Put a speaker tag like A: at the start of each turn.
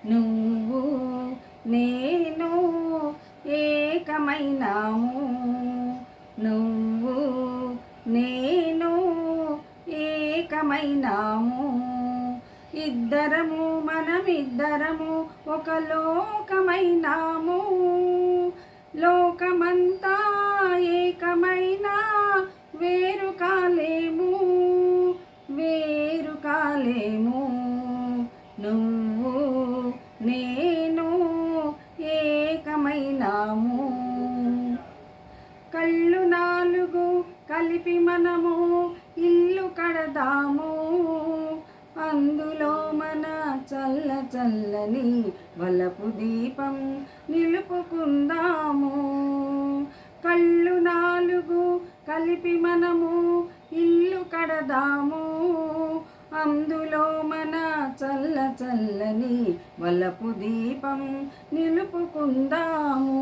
A: నువ్వు నేను ఏకమైనాము. నువ్వు నేను ఏకమైనాము. మనమిద్దరము ఒక లోకమైనాము. లోకమంతా ఏకమైనా వేరు కాలేము. నువ్వు నేను ఏకమైనాము. కళ్ళు నాలుగు కలిపి మనము ఇల్లు కడదాము. అందులో మన చల్లని వలపు దీపం నిలుపుకుందాము. కళ్ళు నాలుగు కలిపి మనము ఇల్లు కడదాము. అందులో మన చల్లని వలపు దీపం నిలుపుకుందాము.